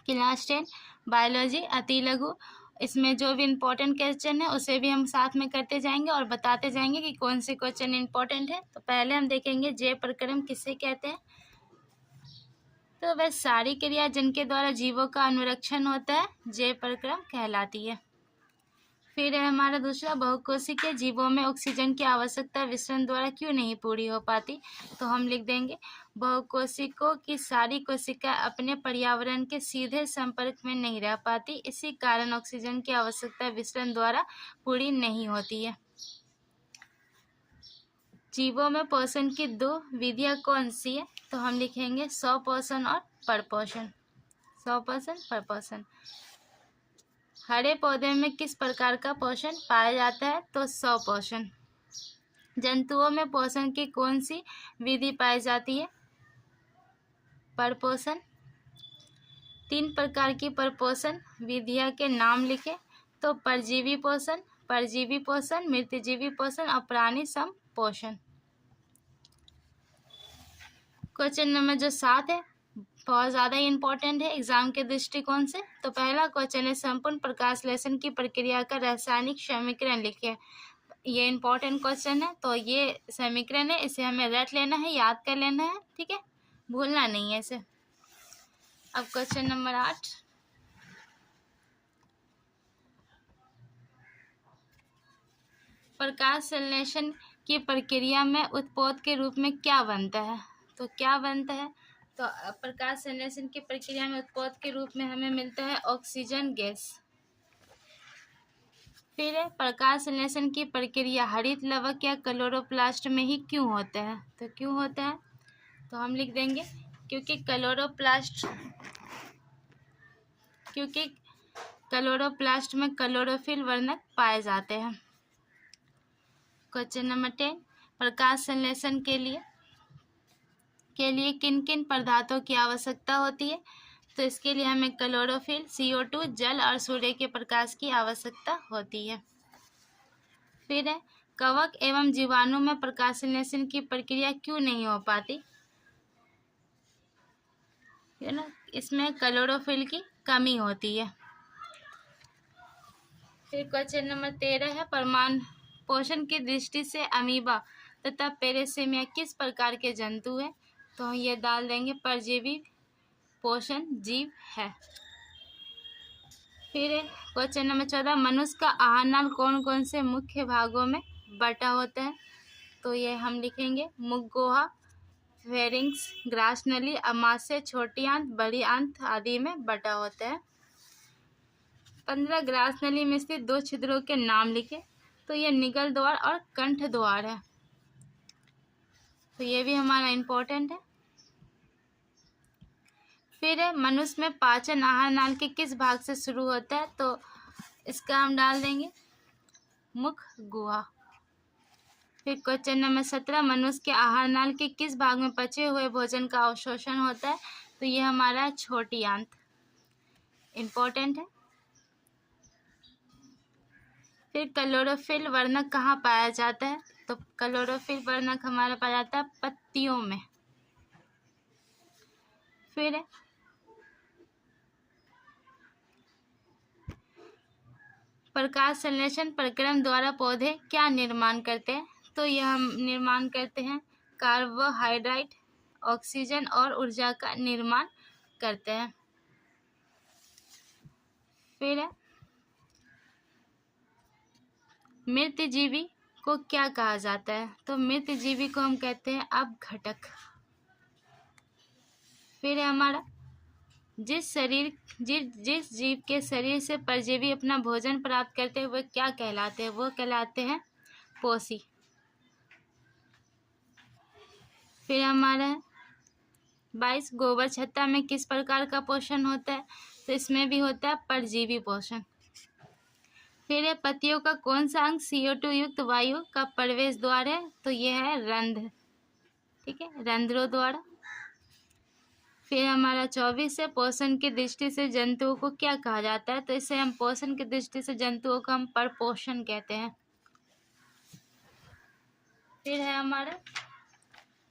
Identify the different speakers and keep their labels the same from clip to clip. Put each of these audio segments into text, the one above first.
Speaker 1: Class 10 biology अति लघु। इसमें जो भी इम्पोर्टेंट क्वेश्चन है उसे भी हम साथ में करते जाएंगे और बताते जाएंगे कि कौन से क्वेश्चन इम्पोर्टेंट है। तो पहले हम देखेंगे जैव प्रक्रम किसे कहते हैं। तो वह सारी क्रिया जिनके द्वारा जीवों का अनुरक्षण होता है जैव प्रक्रम कहलाती है। फिर है हमारा दूसरा, बहुकोशिकीय जीवों में ऑक्सीजन की आवश्यकता विसरण द्वारा क्यों नहीं पूरी हो पाती। तो हम लिख देंगे बहुकोशिकों की सारी कोशिका अपने पर्यावरण के सीधे संपर्क में नहीं रह पाती, इसी कारण ऑक्सीजन की आवश्यकता विसरण द्वारा पूरी नहीं होती है। जीवों में पोषण की दो विधियां कौन सी है। तो हम लिखेंगे स्वपोषण और परपोषण। स्वपोषण परपोषण। हरे पौधे में किस प्रकार का पोषण पाया जाता है। तो स्वपोषण। जंतुओं में पोषण की कौन सी विधि पाई जाती है। परपोषण। 3 प्रकार की परपोषण विधियां के नाम लिखे। तो परजीवी पोषण, परजीवी पोषण, मृतजीवी पोषण और प्राणी संपोषण। क्वेश्चन नंबर जो 7 है बहुत ज़्यादा ही इम्पोर्टेंट है एग्जाम के दृष्टिकोण से। तो पहला क्वेश्चन है संपूर्ण प्रकाशलेशन की प्रक्रिया का रासायनिक समीकरण लिखिए। ये इम्पोर्टेंट क्वेश्चन है। तो ये समीकरण है, इसे हमें रट लेना है, याद कर लेना है, ठीक है, भूलना नहीं है इसे। अब क्वेश्चन नंबर 8, प्रकाश संश्लेषण की प्रक्रिया में उत्पाद के रूप में क्या बनता है। तो क्या बनता है। तो प्रकाश संश्लेषण की प्रक्रिया में उत्पाद के रूप में हमें मिलता है ऑक्सीजन गैस। फिर है प्रकाश संश्लेषण की प्रक्रिया हरित लवक या क्लोरोप्लास्ट में ही क्यों होता है। तो क्यों होता है। तो हम लिख देंगे क्योंकि क्लोरोप्लास्ट में क्लोरोफिल वर्णक पाए जाते हैं। क्वेश्चन नंबर 10, प्रकाश संश्लेषण के लिए किन किन पदार्थों की आवश्यकता होती है। तो इसके लिए हमें क्लोरोफिल, CO2, जल और सूर्य के प्रकाश की आवश्यकता होती है। फिर है कवक एवं जीवाणु में प्रकाश संश्लेषण की प्रक्रिया क्यों नहीं हो पाती है ना। इसमें क्लोरोफिल की कमी होती है। फिर क्वेश्चन नंबर 13 है परमाणु पोषण की दृष्टि से अमीबा तथा पेरेसीमिया किस प्रकार के जंतु हैं। तो ये डाल देंगे परजीवी पोषण जीव है। फिर क्वेश्चन नंबर 14, मनुष्य का आहार नाल कौन कौन से मुख्य भागों में बटा होता है। तो ये हम लिखेंगे मुखगुहा, फेरिंक्स, ग्रास नली, अमाशय, छोटी आंत, बड़ी आंत आदि में बटा होता है। 15 ग्रास नली में स्थित 2 छिद्रों के नाम लिखे। तो ये निगल द्वार और कंठ द्वार है। तो ये भी हमारा इम्पोर्टेंट है। फिर है मनुष्य में पाचन आहार नाल के किस भाग से शुरू होता है। तो इसका हम डाल देंगे मुख गुहा। फिर क्वेश्चन नंबर 17, मनुष्य के आहार नाल के किस भाग में पचे हुए भोजन का अवशोषण होता है। तो ये हमारा छोटी आंत इम्पोर्टेंट है। फिर क्लोरोफिल वर्णक कहाँ पाया जाता है। तो क्लोरोफिल वर्णक हमारा पाया जाता है पत्तियों में। फिर प्रकाश संश्लेषण प्रक्रम द्वारा पौधे क्या निर्माण करते हैं। तो यह हम निर्माण करते हैं कार्बोहाइड्रेट, ऑक्सीजन और ऊर्जा का निर्माण करते हैं। फिर मृतजीवी को क्या कहा जाता है। तो मृतजीवी को हम कहते हैं अपघटक। फिर है हमारा जिस जीव के शरीर से परजीवी अपना भोजन प्राप्त करते हैं वह क्या कहलाते हैं। वो कहलाते हैं पोषी। फिर हमारा 22 गोबर छत्ता में किस प्रकार का पोषण होता है। तो इसमें भी होता है परजीवी पोषण। फिर है पत्तियों का कौन सा अंग CO2 युक्त वायु का प्रवेश द्वार है। तो यह है रंध्र, ठीक है, रंध्रों द्वारा। फिर हमारा 24 है पोषण की दृष्टि से जंतुओं को क्या कहा जाता है। तो इसे हम पोषण की दृष्टि से जंतुओं को हम परपोषण कहते हैं। फिर है हमारा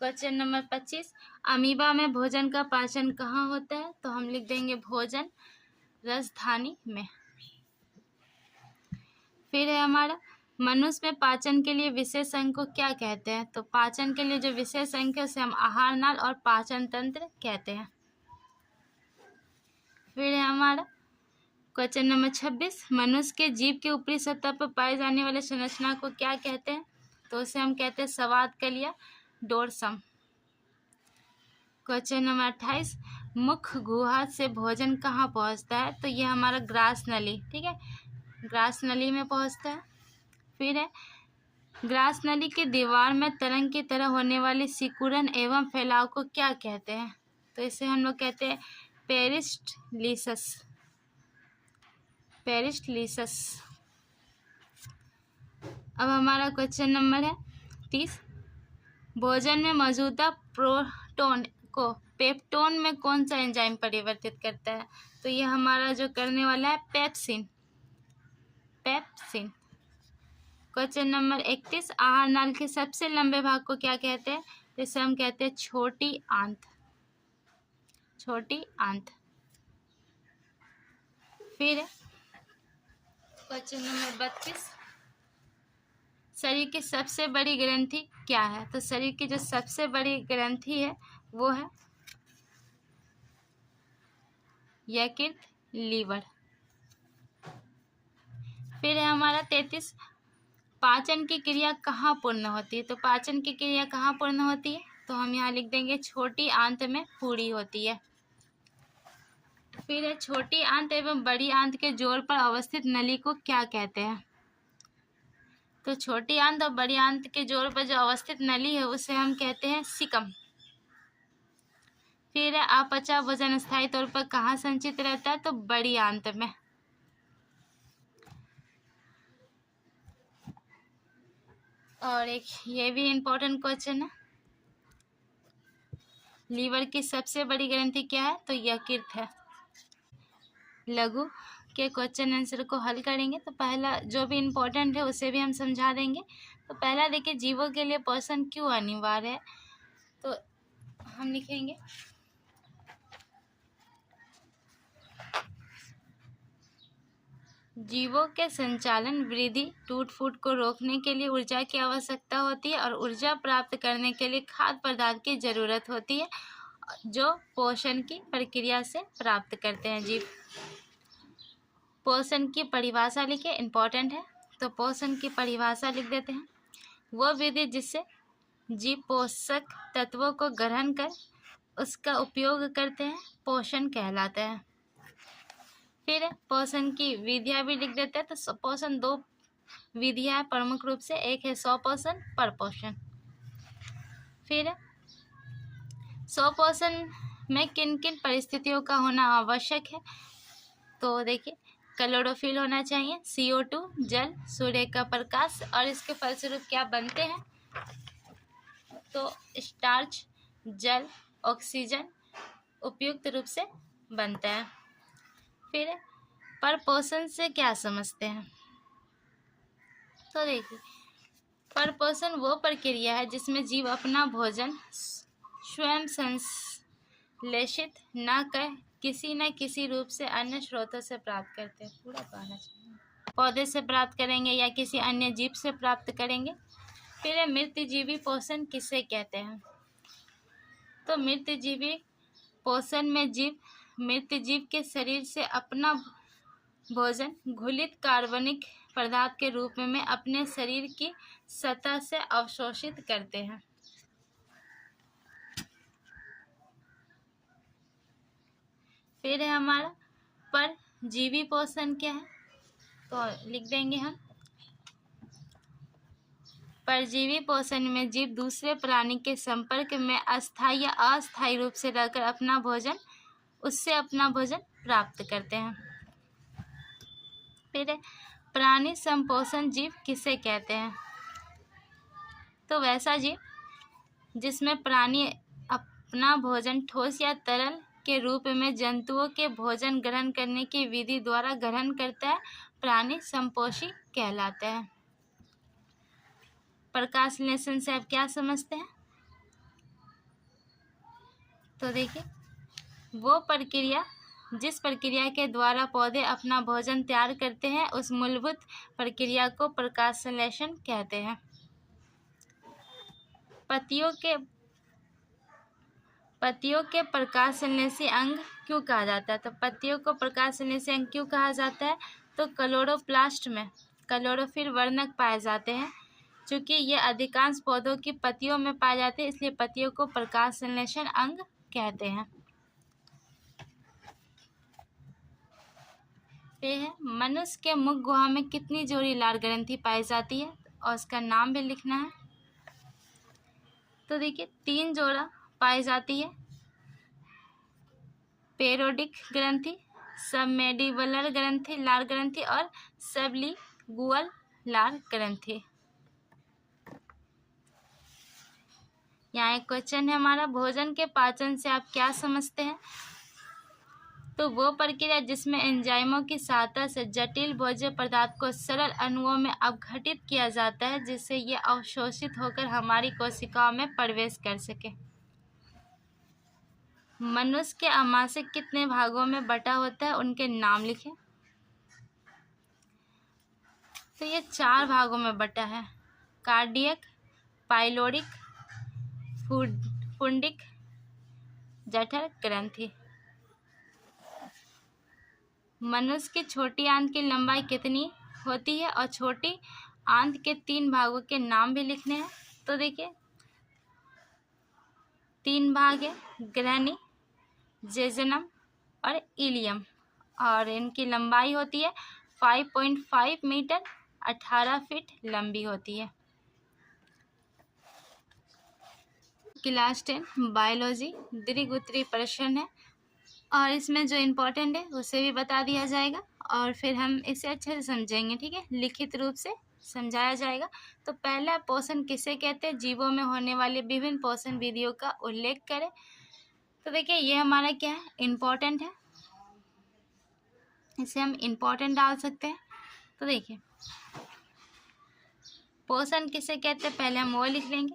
Speaker 1: क्वेश्चन नंबर 25, अमीबा में भोजन का पाचन कहाँ होता है। तो हम लिख देंगे भोजन राजधानी में। फिर है हमारा मनुष्य में पाचन के लिए विशेष अंग को क्या कहते हैं? तो पाचन के लिए जो विशेष अंग है उसे हम आहार नाल और पाचन तंत्र कहते हैं। फिर है हमारा क्वेश्चन नंबर 26, मनुष्य के जीभ के ऊपरी सतह पर पाए जाने वाले संरचना को क्या कहते हैं? तो उसे हम कहते हैं संवाद कलिया डोरसम। क्वेश्चन नंबर 28, मुख गुहा से भोजन कहाँ पहुँचता है? तो ये हमारा ग्रास नली, ठीक है, ग्रास नली में पहुँचता है। फिर है ग्रास नली के दीवार में तरंग की तरह होने वाली सिकुड़न एवं फैलाव को क्या कहते हैं? तो इसे हम लोग कहते हैं पेरिस्टलिसस, पेरिस्टलिसस। अब हमारा क्वेश्चन नंबर है 30, भोजन में मौजूदा प्रोटोन को पेप्टोन में कौन सा एंजाइम परिवर्तित करता है? तो ये हमारा जो करने वाला है पेप्सिन, पेप्सिन। क्वेश्चन नंबर 31, आहार नाल के सबसे लंबे भाग को क्या कहते हैं? जिसे हम कहते हैं छोटी आंत, छोटी आंत। फिर क्वेश्चन नंबर 32, शरीर की सबसे बड़ी ग्रंथि क्या है? तो शरीर की जो सबसे बड़ी ग्रंथि है वो है यकृत, लीवर। फिर है हमारा 33, पाचन की क्रिया कहाँ पूर्ण होती है? तो पाचन की क्रिया कहाँ पूर्ण होती है? तो हम यहाँ लिख देंगे छोटी आंत में पूरी होती है। फिर है छोटी आंत एवं बड़ी आंत के जोड़ पर अवस्थित नली को क्या कहते हैं? तो छोटी आंत और बड़ी आंत के जोड़ पर जो अवस्थित नली है उसे हम कहते हैं सिकम। फिर है अपचा भोजन स्थायी तौर पर कहाँ संचित रहता है? तो बड़ी आंत में। और एक ये भी इम्पोर्टेंट क्वेश्चन है, लीवर की सबसे बड़ी ग्रंथि क्या है? तो यकृत है। लघु के क्वेश्चन आंसर को हल करेंगे तो पहला जो भी इम्पोर्टेंट है उसे भी हम समझा देंगे। तो पहला देखिए, जीवों के लिए पोषण क्यों अनिवार्य है? तो हम लिखेंगे जीवों के संचालन, वृद्धि, टूट फूट को रोकने के लिए ऊर्जा की आवश्यकता होती है और ऊर्जा प्राप्त करने के लिए खाद्य पदार्थ की जरूरत होती है जो पोषण की प्रक्रिया से प्राप्त करते हैं जीव। पोषण की परिभाषा लिखे, इम्पोर्टेंट है। तो पोषण की परिभाषा लिख देते हैं, वह विधि जिससे जीव पोषक तत्वों को ग्रहण कर उसका उपयोग करते हैं पोषण कहलाता है। फिर पोषण की विधियाँ भी लिख देते हैं। तो पोषण दो विधियाँ प्रमुख रूप से, एक है स्वपोषण, परपोषण। फिर स्वपोषण में किन किन परिस्थितियों का होना आवश्यक है? तो देखिए, क्लोरोफिल होना चाहिए, CO2 जल, सूर्य का प्रकाश, और इसके फलस्वरूप क्या बनते हैं? तो स्टार्च, जल, ऑक्सीजन उपयुक्त रूप से बनता है। फिर परपोषण से क्या समझते हैं? तो देखिए, परपोषण वो प्रक्रिया है जिसमें जीव अपना भोजन स्वयं संश्लेषित न कर किसी न किसी रूप से अन्य स्रोतों से प्राप्त करते हैं। पूरा कहना चाहिए, पौधे से प्राप्त करेंगे या किसी अन्य जीव से प्राप्त करेंगे। फिर मृतजीवी पोषण किसे कहते हैं? तो मृतजीवी पोषण में जीव मृत जीव के शरीर से अपना भोजन घुलित कार्बनिक पदार्थ के रूप में अपने शरीर की सतह से अवशोषित करते हैं। फिर है हमारा परजीवी पोषण क्या है? तो लिख देंगे हम, परजीवी पोषण में जीव दूसरे प्राणी के संपर्क में अस्थायी या अस्थायी रूप से रहकर अपना भोजन प्राप्त करते हैं। फिर प्राणी संपोषण जीव किसे कहते हैं? तो वैसा जीव जिसमें प्राणी अपना भोजन ठोस या तरल के रूप में जंतुओं के भोजन ग्रहण करने की विधि द्वारा ग्रहण करता है, प्राणी संपोषी कहलाता है। प्रकाशलेशन से आप क्या समझते हैं? तो देखिए, वो प्रक्रिया जिस प्रक्रिया के द्वारा पौधे अपना भोजन तैयार करते हैं उस मूलभूत प्रक्रिया को प्रकाश संश्लेषण कहते हैं। पत्तियों के प्रकाश संश्लेषी अंग क्यों कहा जाता है? तो पत्तियों को प्रकाश संश्लेषी अंग क्यों कहा जाता है? तो क्लोरोप्लास्ट में क्लोरोफिल वर्णक पाए जाते हैं। चूँकि ये अधिकांश पौधों की पत्तियों में पाए जाते हैं, इसलिए पत्तियों को प्रकाश संश्लेषण अंग कहते हैं। ये है, मनुष्य के मुख गुहा में कितनी जोड़ी लार ग्रंथि पाई जाती है और उसका नाम भी लिखना है। तो देखिए 3 जोड़ा पाई जाती है, पेरोडिक ग्रंथि, सबमेंडिबुलर ग्रंथि लार ग्रंथि और सबलिंगुअल लार ग्रंथि। यहाँ एक क्वेश्चन है हमारा, भोजन के पाचन से आप क्या समझते हैं? तो वो प्रक्रिया जिसमें एंजाइमों की सहायता से जटिल भोज्य पदार्थ को सरल अणुओं में अपघटित किया जाता है, जिससे ये अवशोषित होकर हमारी कोशिकाओं में प्रवेश कर सके। मनुष्य के आमाशय कितने भागों में बटा होता है, उनके नाम लिखें। तो ये 4 भागों में बटा है, कार्डियक, पाइलोरिक, पुंडिक, जठर ग्रंथि। मनुष्य की छोटी आंत की लंबाई कितनी होती है और छोटी आंत के 3 भागों के नाम भी लिखने हैं। तो देखिए 3 भाग है, ग्रहणी, जेजनम और इलियम, और इनकी लंबाई होती है 5.5 मीटर, 18 फीट लंबी होती है। क्लास 10 बायोलॉजी दीर्घ-उत्तरीय प्रश्न है और इसमें जो इम्पोर्टेंट है उसे भी बता दिया जाएगा और फिर हम इसे अच्छे से समझेंगे, ठीक है, लिखित रूप से समझाया जाएगा। तो पहला पोषण किसे कहते हैं? जीवों में होने वाले विभिन्न पोषण विधियों का उल्लेख करें। तो देखिए ये हमारा क्या है, इम्पोर्टेंट है, इसे हम इम्पोर्टेंट डाल सकते हैं। तो देखिए पोषण किसे कहते हैं, पहले हम वो लिख लेंगे।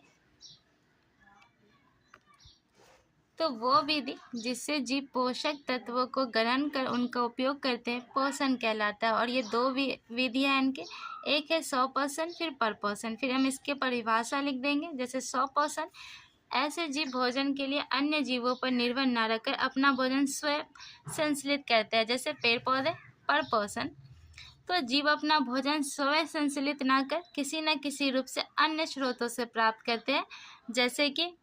Speaker 1: तो वो विधि जिससे जीव पोषक तत्वों को ग्रहण कर उनका उपयोग करते हैं पोषण कहलाता है। और ये 2 विधियाँ हैं इनके, एक है स्वपोषण फिर परपोषण। फिर हम इसके परिभाषा लिख देंगे। जैसे स्वपोषण, ऐसे जीव भोजन के लिए अन्य जीवों पर निर्भर न रहकर अपना भोजन स्वयं संश्लेषित करते हैं, जैसे पेड़ पौधे। परपोषण, तो जीव अपना भोजन स्वयं संश्लेषित न कर किसी न किसी रूप से अन्य स्रोतों से प्राप्त करते हैं, जैसे कि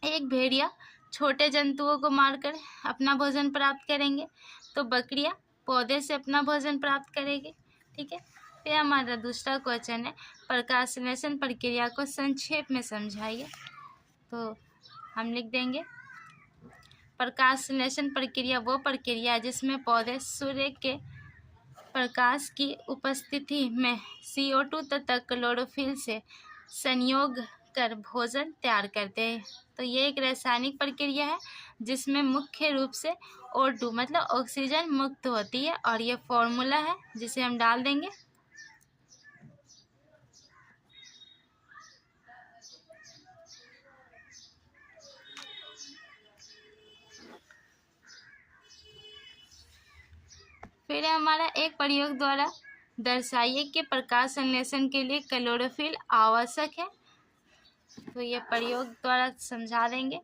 Speaker 1: एक भेड़िया छोटे जंतुओं को मारकर अपना भोजन प्राप्त करेंगे, तो बकरियां पौधे से अपना भोजन प्राप्त करेगी, ठीक है। फिर हमारा दूसरा क्वेश्चन है, प्रकाश संश्लेषण प्रक्रिया को संक्षेप में समझाइए। तो हम लिख देंगे, प्रकाश संश्लेषण प्रक्रिया वो प्रक्रिया है जिसमें पौधे सूर्य के प्रकाश की उपस्थिति में CO2 तथा क्लोरोफिल से संयोग कर भोजन तैयार करते हैं। तो ये एक रासायनिक प्रक्रिया है जिसमें मुख्य रूप से O2 मतलब ऑक्सीजन मुक्त होती है, और ये फॉर्मूला है जिसे हम डाल देंगे। फिर हमारा एक प्रयोग द्वारा दर्शाइए कि प्रकाश संश्लेषण के लिए क्लोरोफिल आवश्यक है। तो ये प्रयोग द्वारा समझा देंगे।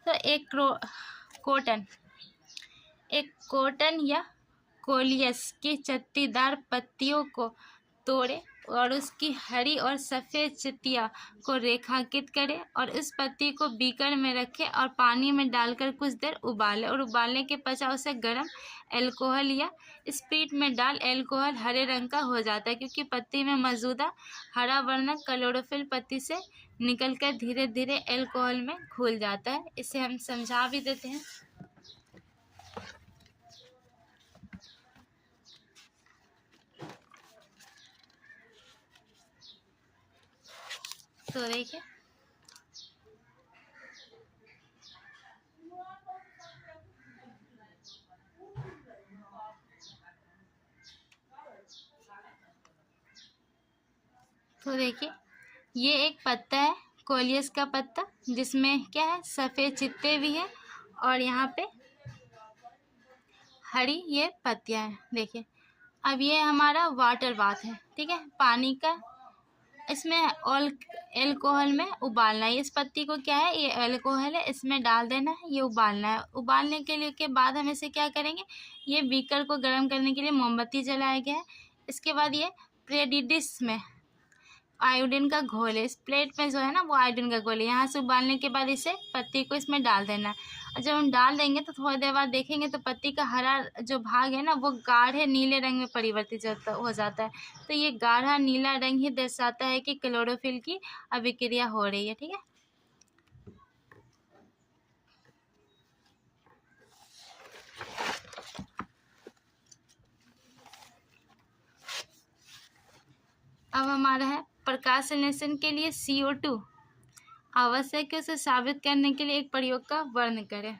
Speaker 1: तो एक कॉटन या कोलियस की चत्तीदार पत्तियों को तोड़े और उसकी हरी और सफ़ेद चत्तियाँ को रेखांकित करें और उस पत्ती को बीकर में रखें और पानी में डालकर कुछ देर उबालें, और उबालने के पश्चात उसे गर्म अल्कोहल या स्प्रिट में डाल अल्कोहल हरे रंग का हो जाता है, क्योंकि पत्ती में मौजूदा हरा वर्णक क्लोरोफिल पत्ती से निकलकर धीरे धीरे अल्कोहल में घुल जाता है। इसे हम समझा भी देते हैं। तो देखिए ये एक पत्ता है, कोलियस का पत्ता, जिसमें क्या है, सफ़ेद चित्ते भी हैं और यहाँ पे हरी ये पत्तियाँ हैं। देखिए अब ये हमारा वाटर बाथ है, ठीक है, पानी का। इसमें एल्कोहल में उबालना है। इस पत्ती को क्या है, ये एल्कोहल है, इसमें डाल देना है, ये उबालना है। उबालने के बाद हम इसे क्या करेंगे, ये बीकर को गर्म करने के लिए मोमबत्ती जलाया गया है। इसके बाद ये प्रेडिडिस में आयोडीन का घोल है। इस प्लेट में जो है ना वो आयोडीन का घोल है। यहाँ से उबालने के बाद इसे पत्ती को इसमें डाल देना है। और जब हम डाल देंगे तो थोड़ी देर बाद देखेंगे तो पत्ती का हरा जो भाग है ना वो गाढ़े नीले रंग में परिवर्तित हो जाता है। तो ये गाढ़ा नीला रंग ही दर्शाता है कि क्लोरोफिल की अभिक्रिया हो रही है, ठीक है। अब हमारा है प्रकाश संश्लेषण के लिए CO2 आवश्यक है, उसे साबित करने के लिए एक प्रयोग का वर्णन करें।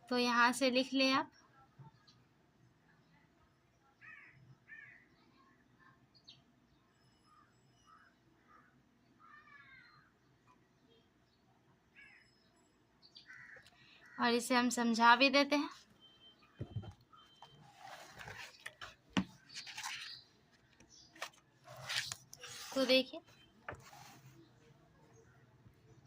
Speaker 1: तो यहाँ से लिख लें आप। और इसे हम समझा भी देते हैं। तो देखिए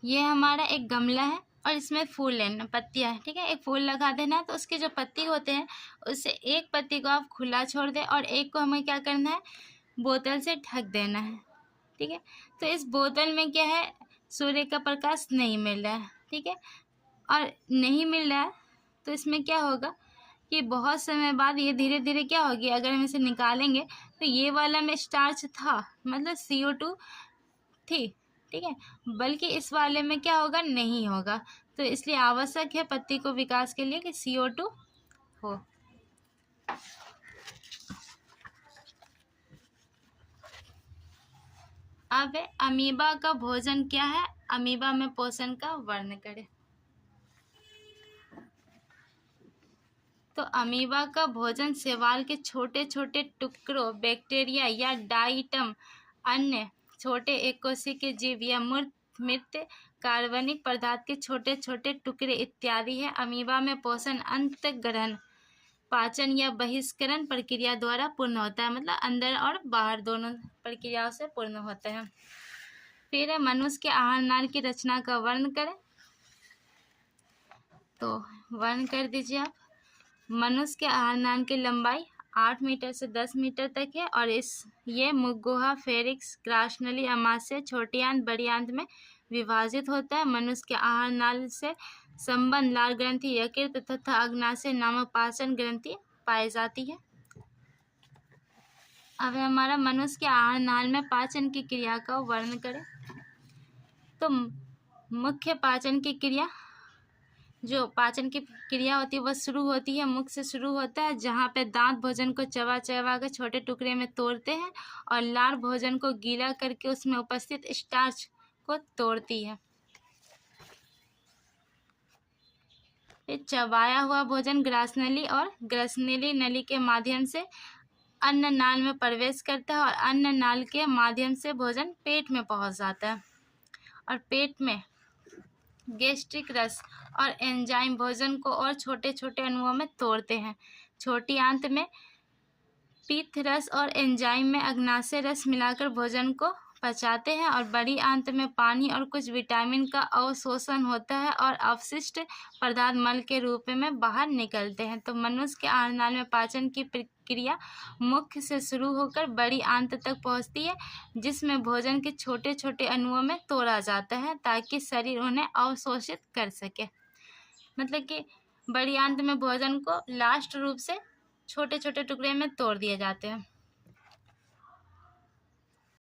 Speaker 1: ये हमारा एक गमला है और इसमें फूल लेना, पत्तियाँ है, ठीक है। एक फूल लगा देना है। तो उसके जो पत्ती होते हैं उससे एक पत्ती को आप खुला छोड़ दें और एक को हमें क्या करना है, बोतल से ढक देना है, ठीक है। तो इस बोतल में क्या है, सूर्य का प्रकाश नहीं मिल रहा है, ठीक है। और नहीं मिल रहा है तो इसमें क्या होगा कि बहुत समय बाद ये धीरे धीरे क्या होगी, अगर हम इसे निकालेंगे तो ये वाला में स्टार्च था, मतलब CO2 थी, ठीक है, बल्कि इस वाले में क्या होगा, नहीं होगा। तो इसलिए आवश्यक है पत्ती को विकास के लिए कि CO2 हो। अब अमीबा का भोजन क्या है, अमीबा में पोषण का वर्णन करें। तो अमीबा का भोजन शैवाल के छोटे छोटे टुकड़ों, बैक्टीरिया या डाइटम, अन्य छोटे एककोशिकीय जीव या मृत कार्बनिक पदार्थ के छोटे छोटे टुकड़े इत्यादि है। अमीबा में पोषण अंतःग्रहण, पाचन या बहिष्करण प्रक्रिया द्वारा पूर्ण होता है, मतलब अंदर और बाहर दोनों प्रक्रियाओं से पूर्ण होता है। फिर मनुष्य के आहार नाल की रचना का वर्णन करें। तो वर्णन कर दीजिए आप। मनुष्य के आहार नाल की लंबाई 8 मीटर से 10 मीटर तक है और ये मुख-गुहा, फेरिक्स, ग्रासनली, अमाशय, छोटी आंत, बड़ी आंत में विभाजित होता है। मनुष्य के आहार नाल से संबंध लाल ग्रंथि, यकृत तथा अग्नाशय नामक पाचन ग्रंथि पाई जाती है। अब हमारा मनुष्य के आहार नाल में पाचन की क्रिया का वर्णन करें। तो मुख्य पाचन की क्रिया, जो पाचन की क्रिया होती है वह शुरू होती है, मुख से शुरू होता है, जहाँ पे दांत भोजन को चबा चबा कर छोटे टुकड़े में तोड़ते हैं और लार भोजन को गीला करके उसमें उपस्थित स्टार्च को तोड़ती है। फिर चबाया हुआ भोजन ग्रासनली और ग्रसनली नली के माध्यम से अन्न नाल में प्रवेश करता है और अन्न नाल के माध्यम से भोजन पेट में पहुंच जाता है और पेट में गैस्ट्रिक रस और एंजाइम भोजन को और छोटे छोटे अणुओं में तोड़ते हैं। छोटी आंत में पित्त रस और एंजाइम में अग्नाशय रस मिलाकर भोजन को पचाते हैं और बड़ी आंत में पानी और कुछ विटामिन का अवशोषण होता है और अवशिष्ट पदार्थ मल के रूप में बाहर निकलते हैं। तो मनुष्य के आहार नाल में पाचन की प्रक्रिया मुख से शुरू होकर बड़ी आंत तक पहुंचती है, जिसमें भोजन के छोटे छोटे अणुओं में तोड़ा जाता है ताकि शरीर उन्हें अवशोषित कर सके। मतलब कि बड़ी आंत में भोजन को लास्ट रूप से छोटे छोटे टुकड़े में तोड़ दिए जाते हैं।